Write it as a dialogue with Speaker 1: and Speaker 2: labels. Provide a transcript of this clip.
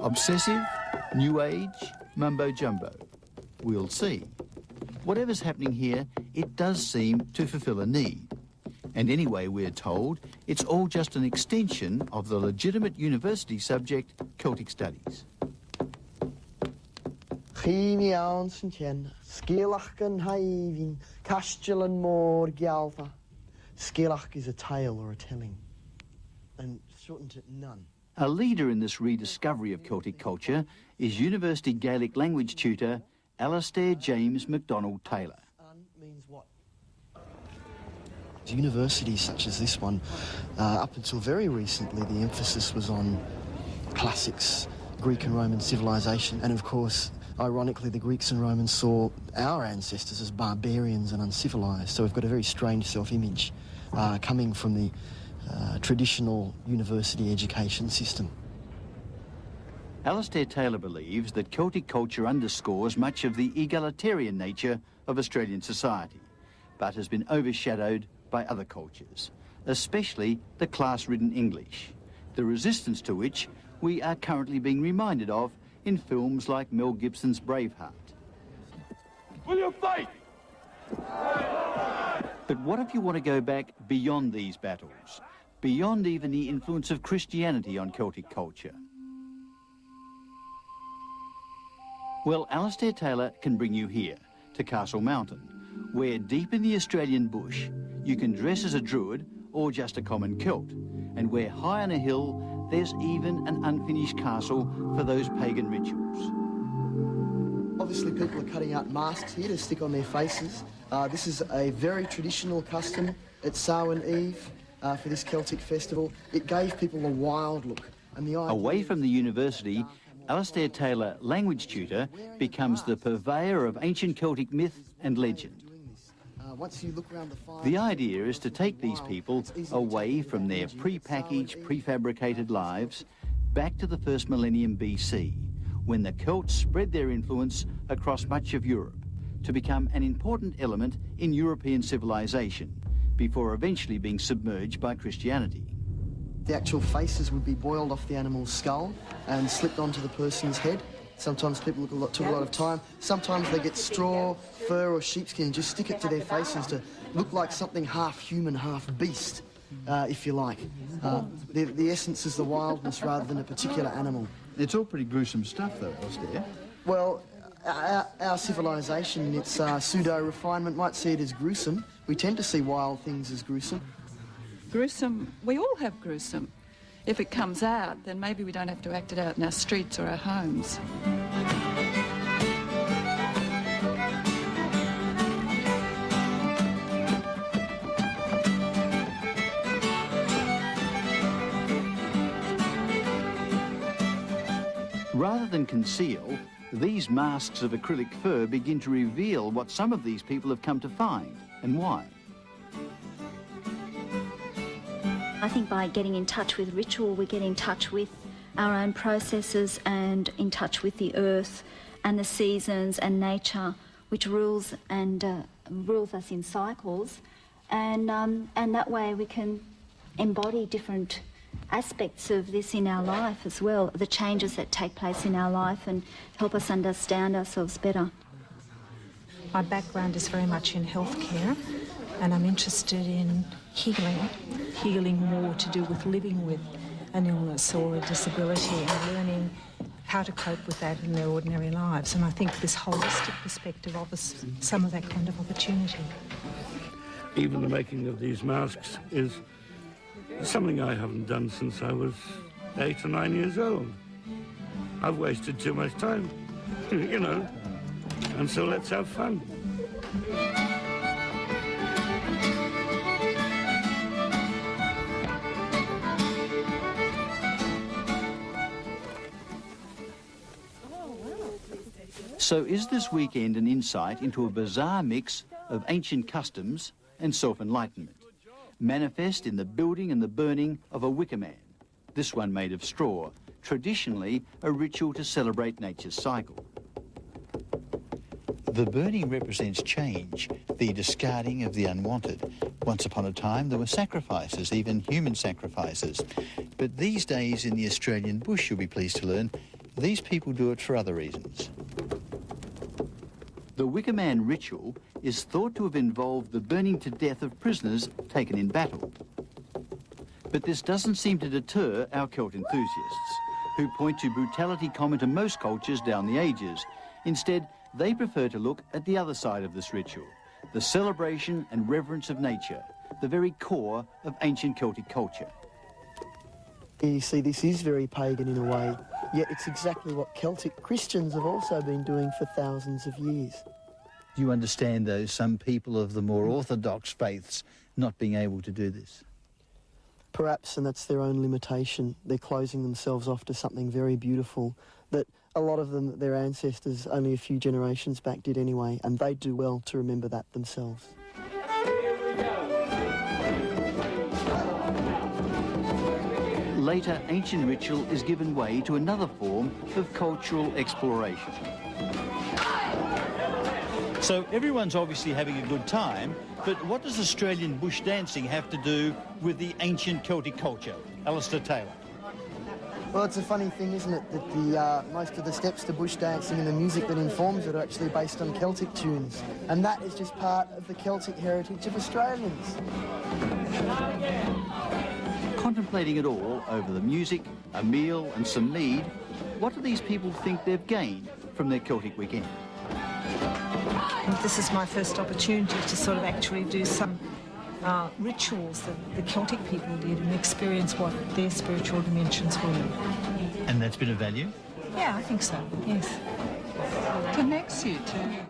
Speaker 1: Obsessive, new age, mumbo-jumbo. We'll see. Whatever's happening here, it does seem to fulfil a need. And anyway, we're told, it's all just an extension of the legitimate university subject, Celtic Studies.
Speaker 2: Skelach is a tale or a telling, and shortened to none.
Speaker 1: A leader in this rediscovery of Celtic culture is University Gaelic language tutor Alisdair James MacDonald Taylor.
Speaker 2: Means what? Universities such as this one, up until very recently, the emphasis was on classics, Greek and Roman civilization, and of course, ironically, the Greeks and Romans saw our ancestors as barbarians and uncivilized, so we've got a very strange self-image coming from the traditional university education system.
Speaker 1: Alisdair Taylor believes that Celtic culture underscores much of the egalitarian nature of Australian society, but has been overshadowed by other cultures, especially the class-ridden English, the resistance to which we are currently being reminded of in films like Mel Gibson's Braveheart.
Speaker 3: Will you fight?
Speaker 1: But what if you want to go back beyond these battles, beyond even the influence of Christianity on Celtic culture? Well, Alisdair Taylor can bring you here, to Castle Mountain, where deep in the Australian bush, you can dress as a druid or just a common Celt, and where high on a hill, there's even an unfinished castle for those pagan rituals.
Speaker 2: Obviously, people are cutting out masks here to stick on their faces. This is a very traditional custom at Samhain Eve for this Celtic festival. It gave people a wild look. And the idea
Speaker 1: Away from the university, Alisdair Taylor, language tutor, becomes the purveyor of ancient Celtic myth and legend.
Speaker 2: Once you look around the fire,
Speaker 1: The idea is to take these people away from their pre-packaged, prefabricated lives back to the first millennium BC, when the Celts spread their influence across much of Europe to become an important element in European civilization, before eventually being submerged by Christianity.
Speaker 2: the actual faces would be boiled off the animal's skull and slipped onto the person's head. Sometimes people took a lot of time. Sometimes they get straw, fur or sheepskin and just stick it to their faces to look like something half human, half beast, if you like. The essence is the wildness rather than a particular animal.
Speaker 1: It's all pretty gruesome stuff, though, Alisdair.
Speaker 2: Well, our civilization in its pseudo-refinement might see it as gruesome. We tend to see wild things as gruesome.
Speaker 4: Gruesome, we all have gruesome. If it comes out, then maybe we don't have to act it out in our streets or our homes.
Speaker 1: Rather than conceal, these masks of acrylic fur begin to reveal what some of these people have come to find and why.
Speaker 5: I think by getting in touch with ritual, we get in touch with our own processes and in touch with the earth and the seasons and nature, which rules us in cycles, and that way we can embody different aspects of this in our life as well, the changes that take place in our life, and help us understand ourselves better.
Speaker 6: My background is very much in healthcare, and I'm interested in healing more to do with living with an illness or a disability and learning how to cope with that in their ordinary lives. And I think this holistic perspective offers some of that kind of opportunity.
Speaker 3: Even the making of these masks is something I haven't done since I was 8 or 9 years old. I've wasted too much time, you know, and so let's have fun.
Speaker 1: So is this weekend an insight into a bizarre mix of ancient customs and self-enlightenment, manifest in the building and the burning of a wicker man, this one made of straw, traditionally a ritual to celebrate nature's cycle. The burning represents change, the discarding of the unwanted. Once upon a time, there were sacrifices, even human sacrifices. But these days in the Australian bush, you'll be pleased to learn, These people do it for other reasons. The Wicker Man ritual is thought to have involved the burning to death of prisoners taken in battle. But this doesn't seem to deter our Celt enthusiasts, who point to brutality common to most cultures down the ages. Instead, they prefer to look at the other side of this ritual, the celebration and reverence of nature, the very core of ancient Celtic culture.
Speaker 2: You see, this is very pagan in a way, yet it's exactly what Celtic Christians have also been doing for thousands of years.
Speaker 1: Do you understand, though, some people of the more orthodox faiths not being able to do this?
Speaker 2: Perhaps, and that's their own limitation. They're closing themselves off to something very beautiful that a lot of them, their ancestors only a few generations back did anyway, and they do well to remember that themselves.
Speaker 1: Later, ancient ritual is given way to another form of cultural exploration. So everyone's obviously having a good time, but what does Australian bush dancing have to do with the ancient Celtic culture? Alisdair Taylor.
Speaker 2: Well, it's a funny thing, isn't it, that the most of the steps to bush dancing and the music that informs it are actually based on Celtic tunes, and that is just part of the Celtic heritage of Australians.
Speaker 1: Contemplating it all over the music, a meal and some mead, what do these people think they've gained from their Celtic weekend?
Speaker 6: This is my first opportunity to sort of actually do some rituals that the Celtic people did and experience what their spiritual dimensions were.
Speaker 1: And that's been of value?
Speaker 6: Yeah, I think so, yes.
Speaker 4: Connects you to